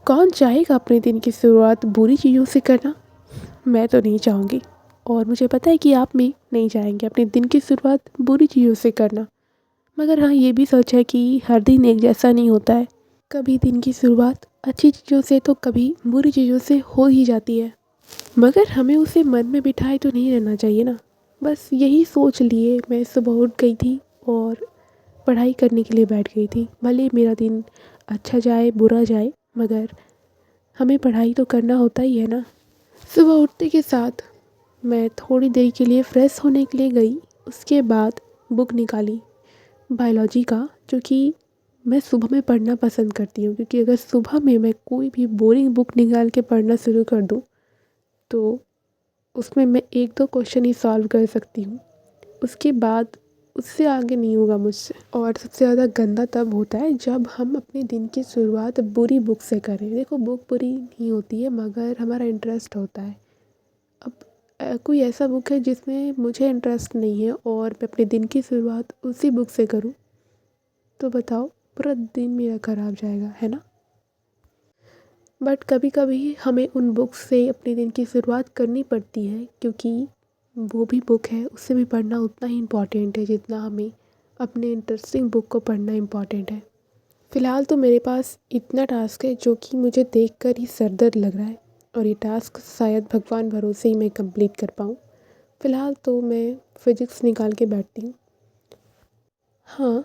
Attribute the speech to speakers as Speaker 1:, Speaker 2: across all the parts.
Speaker 1: कौन चाहेगा अपने दिन की शुरुआत बुरी चीज़ों से करना? मैं तो नहीं चाहूँगी और मुझे पता है कि आप भी नहीं चाहेंगे अपने दिन की शुरुआत बुरी चीज़ों से करना। मगर हाँ, ये भी सच है कि हर दिन एक जैसा नहीं होता है। कभी दिन की शुरुआत अच्छी चीज़ों से तो कभी बुरी चीज़ों से हो ही जाती है। मगर हमें उसे मन में बिठाए तो नहीं रहना चाहिए ना। बस यही सोच लिए मैं सुबह उठ गई थी और पढ़ाई करने के लिए बैठ गई थी। भले मेरा दिन अच्छा जाए बुरा जाए, मगर हमें पढ़ाई तो करना होता ही है ना। सुबह उठते के साथ मैं थोड़ी देर के लिए फ़्रेश होने के लिए गई। उसके बाद बुक निकाली बायोलॉजी का, जो कि मैं सुबह में पढ़ना पसंद करती हूँ, क्योंकि अगर सुबह में मैं कोई भी बोरिंग बुक निकाल के पढ़ना शुरू कर दूँ तो उसमें मैं 1-2 क्वेश्चन ही सॉल्व कर सकती हूँ। उसके बाद उससे आगे नहीं होगा मुझसे। और सबसे ज़्यादा गंदा तब होता है जब हम अपने दिन की शुरुआत बुरी बुक से करें। देखो, बुक बुरी नहीं होती है मगर हमारा इंटरेस्ट होता है। अब कोई ऐसा बुक है जिसमें मुझे इंटरेस्ट नहीं है और मैं अपने दिन की शुरुआत उसी बुक से करूँ, तो बताओ, पूरा दिन मेरा ख़राब जाएगा, है ना। बट कभी कभी हमें उन बुक से अपने दिन की शुरुआत करनी पड़ती है, क्योंकि वो भी बुक है, उससे भी पढ़ना उतना ही इम्पॉर्टेंट है जितना हमें अपने इंटरेस्टिंग बुक को पढ़ना इम्पॉर्टेंट है। फ़िलहाल तो मेरे पास इतना टास्क है जो कि मुझे देखकर ही सर दर्द लग रहा है, और ये टास्क शायद भगवान भरोसे ही मैं कंप्लीट कर पाऊँ। फ़िलहाल तो मैं फ़िज़िक्स निकाल के बैठती हूँ। हाँ,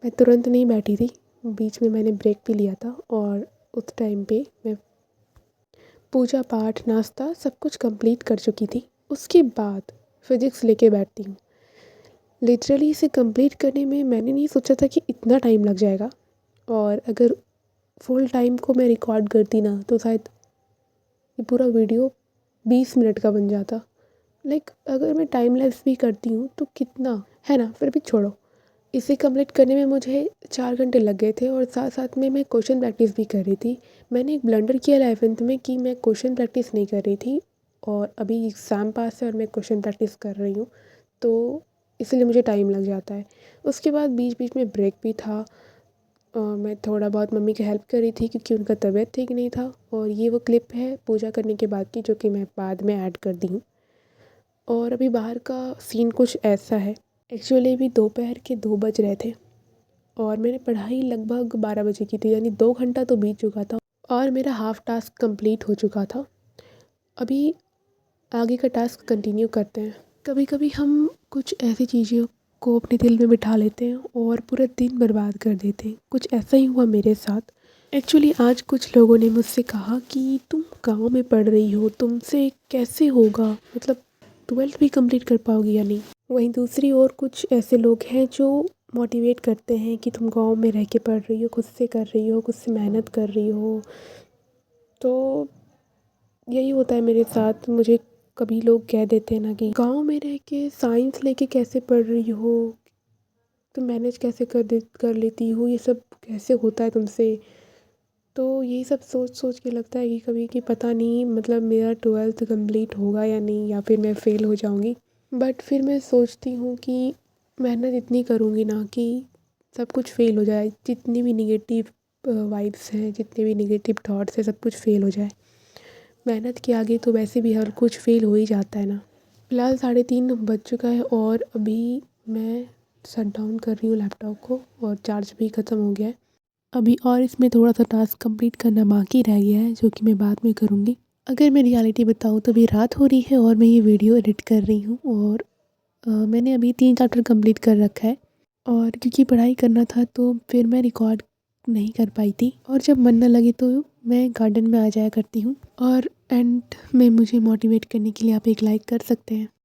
Speaker 1: मैं तुरंत नहीं बैठी थी, बीच में मैंने ब्रेक भी लिया था और उस टाइम पे मैं पूजा पाठ नाश्ता सब कुछ कंप्लीट कर चुकी थी। उसके बाद फ़िज़िक्स लेके बैठती हूँ। लिटरली इसे कंप्लीट करने में मैंने नहीं सोचा था कि इतना टाइम लग जाएगा, और अगर फुल टाइम को मैं रिकॉर्ड करती ना तो शायद ये पूरा वीडियो 20 मिनट का बन जाता। अगर मैं टाइम लैप्स भी करती हूँ तो कितना है ना, फिर भी छोड़ो। इसे कंप्लीट करने में मुझे 4 घंटे लग गए थे और साथ साथ में मैं क्वेश्चन प्रैक्टिस भी कर रही थी। मैंने एक ब्लंडर किया 11th में कि मैं क्वेश्चन प्रैक्टिस नहीं कर रही थी, और अभी एग्ज़ाम पास है और मैं क्वेश्चन प्रैक्टिस कर रही हूँ, तो इसलिए मुझे टाइम लग जाता है। उसके बाद बीच बीच में ब्रेक भी था। मैं थोड़ा बहुत मम्मी की हेल्प कर रही थी क्योंकि उनका तबीयत ठीक नहीं था। और ये वो क्लिप है पूजा करने के बाद की, जो कि मैं बाद में ऐड कर दी हूँ। और अभी बाहर का सीन कुछ ऐसा है। एक्चुअली अभी दोपहर के 2 बज रहे थे और मैंने पढ़ाई लगभग 12 बजे की थी, यानी 2 घंटा तो बीत चुका था और मेरा हाफ़ टास्क कंप्लीट हो चुका था। अभी आगे का टास्क कंटिन्यू करते हैं। कभी कभी हम कुछ ऐसी चीज़ों को अपने दिल में बिठा लेते हैं और पूरा दिन बर्बाद कर देते हैं। कुछ ऐसा ही हुआ मेरे साथ। एक्चुअली आज कुछ लोगों ने मुझसे कहा कि तुम गांव में पढ़ रही हो, तुमसे कैसे होगा, मतलब 12th भी कंप्लीट कर पाओगी या नहीं। वहीं दूसरी ओर कुछ ऐसे लोग हैं जो मोटिवेट करते हैं कि तुम गांव में रह के पढ़ रही हो, खुद से कर रही हो, खुद से मेहनत कर रही हो। तो यही होता है मेरे साथ। मुझे कभी लोग कह देते हैं ना कि गांव में रह के साइंस लेके कैसे पढ़ रही हो, तुम मैनेज कैसे कर लेती हो, ये सब कैसे होता है तुमसे। तो यही सब सोच सोच के लगता है कि कभी कि पता नहीं, मतलब मेरा 12th कंप्लीट होगा या नहीं, या फिर मैं फ़ेल हो जाऊंगी। बट फिर मैं सोचती हूँ कि मेहनत इतनी करूँगी ना कि सब कुछ फ़ेल हो जाए, जितनी भी निगेटिव वाइब्स हैं, जितने भी निगेटिव थॉट्स हैं, सब कुछ फ़ेल हो जाए। मेहनत के आगे तो वैसे भी हर कुछ फ़ेल हो ही जाता है ना। फ़िलहाल 3:30 बज चुका है और अभी मैं शट डाउन कर रही हूँ लैपटॉप को, और चार्ज भी ख़त्म हो गया है अभी, और इसमें थोड़ा सा टास्क कंप्लीट करना बाकी रह गया है जो कि मैं बाद में करूँगी। अगर मैं रियलिटी बताऊँ तो अभी रात हो रही है और मैं ये वीडियो एडिट कर रही हूँ, और मैंने अभी 3 चैप्टर कंप्लीट कर रखा है, और क्योंकि पढ़ाई करना था तो फिर मैं रिकॉर्ड नहीं कर पाई थी, और जब मन न लगे तो मैं गार्डन में आ जाया करती हूँ। और एंड में मुझे मोटिवेट करने के लिए आप एक लाइक कर सकते हैं।